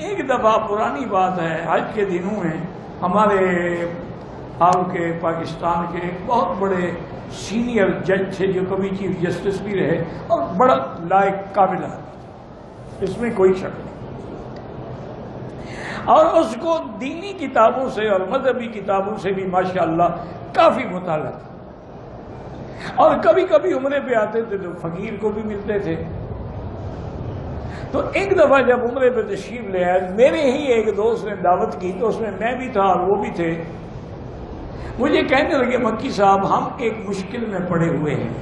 ایک دفعہ پرانی بات ہے، حج کے دنوں میں ہمارے آپ کے پاکستان کے ایک بہت بڑے سینئر جج تھے جو کبھی چیف جسٹس بھی رہے اور بڑا لائق قابل ہے، اس میں کوئی شک نہیں، اور اس کو دینی کتابوں سے اور مذہبی کتابوں سے بھی ماشاءاللہ کافی مطالعہ تھا، اور کبھی کبھی عمرے پہ آتے تھے تو فقیر کو بھی ملتے تھے۔ تو ایک دفعہ جب عمرے پہ تشریف لے آئے، میرے ہی ایک دوست نے دعوت کی تو اس میں میں بھی تھا اور وہ بھی تھے، مجھے کہنے لگے مکی صاحب ہم ایک مشکل میں پڑے ہوئے ہیں،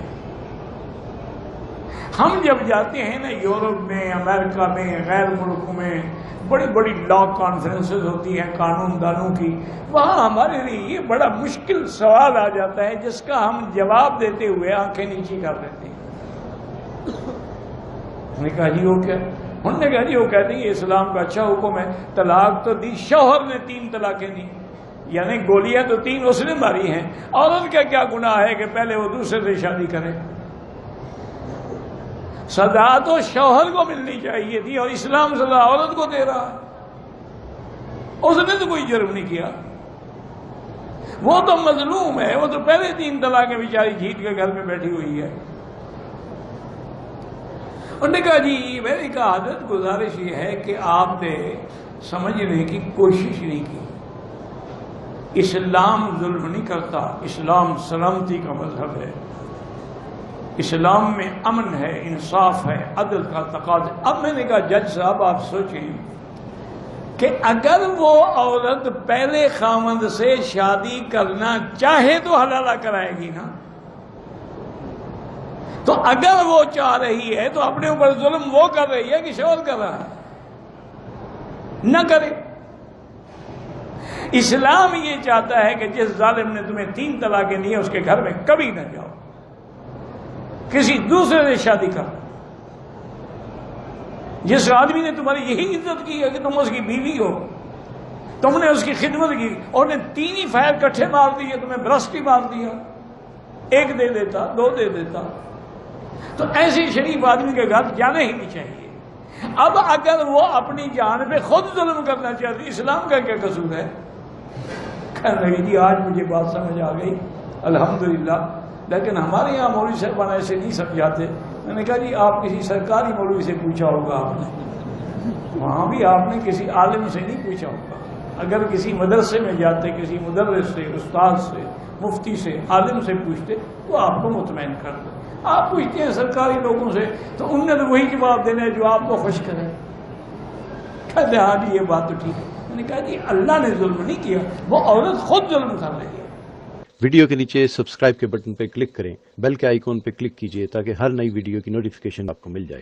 ہم جب جاتے ہیں نا یورپ میں، امریکہ میں، غیر ملکوں میں، بڑی بڑی لا کانفرنسز ہوتی ہیں قانون دانوں کی، وہاں ہمارے لیے یہ بڑا مشکل سوال آ جاتا ہے جس کا ہم جواب دیتے ہوئے آنکھیں نیچی کر لیتے ہیں۔ میں نے کہا جی وہ کیا؟ انہوں نے کہا جی وہ کہتے ہیں یہ اسلام کا اچھا حکم ہے، طلاق تو دی، شوہر نے 3 طلاقیں دی، یعنی گولیاں تو 3 اس نے ماری ہیں، عورت کا کیا گناہ ہے کہ پہلے وہ دوسرے سے شادی کرے؟ سزا تو شوہر کو ملنی چاہیے تھی اور اسلام سزا عورت کو دے رہا ہے، اس نے تو کوئی جرم نہیں کیا، وہ تو مظلوم ہے، وہ تو پہلے 3 طلاقیں بیچاری جھیٹ کے گھر میں بیٹھی ہوئی ہے۔ انہوں نے کہا جی میری کہا حضرت گزارش یہ ہے کہ آپ نے سمجھنے کی کوشش نہیں کی، اسلام ظلم نہیں کرتا، اسلام سلامتی کا مذہب ہے، اسلام میں امن ہے، انصاف ہے، عدل کا تقاضا۔ اب میں نے کہا جج صاحب آپ سوچیں کہ اگر وہ عورت پہلے خاوند سے شادی کرنا چاہے تو حلالہ کرائے گی نا، تو اگر وہ چاہ رہی ہے تو اپنے اوپر ظلم وہ کر رہی ہے کہ شوہر کر رہا ہے؟ نہ کرے۔ اسلام یہ چاہتا ہے کہ جس ظالم نے تمہیں 3 طلاقیں دی ہیں اس کے گھر میں کبھی نہ جاؤ، کسی دوسرے سے شادی کرو۔ جس آدمی نے تمہاری یہی عزت کی ہے کہ تم اس کی بیوی ہو، تم نے اس کی خدمت کی، اور نے 3 ہی فائر کٹھے مار دیے، تمہیں برسٹ ہی مار دیا، 1 دے دیتا، 2 دے دیتا، تو ایسی شریف آدمی کے گھر جانا ہی نہیں چاہیے۔ اب اگر وہ اپنی جان پہ خود ظلم کرنا چاہتی، اسلام کا کیا قصور ہے؟ کہنے لگی جی آج مجھے بات سمجھ آ گئی الحمدللہ، لیکن ہمارے یہاں مولوی صاحبان ایسے نہیں سمجھاتے۔ میں نے کہا جی آپ کسی سرکاری مولوی سے پوچھا ہوگا، آپ نے وہاں بھی آپ نے کسی عالم سے نہیں پوچھا ہوگا، اگر کسی مدرسے میں جاتے، کسی مدرس سے، استاد سے، مفتی سے، عالم سے پوچھتے تو آپ کو مطمئن کر دو۔ آپ پوچھتے ہیں سرکاری لوگوں سے تو انہوں نے تو وہی جواب دینا ہے جو آپ کو خوش کرے۔ کہتے ہاں جی یہ بات تو ٹھیک ہے۔ میں نے کہا جی اللہ نے ظلم نہیں کیا، وہ عورت خود ظلم کر رہی ہے۔ ویڈیو کے نیچے سبسکرائب کے بٹن پہ کلک کریں، بیل کے آئیکن پہ کلک کیجئے تاکہ ہر نئی ویڈیو کی نوٹیفیکیشن آپ کو مل جائے۔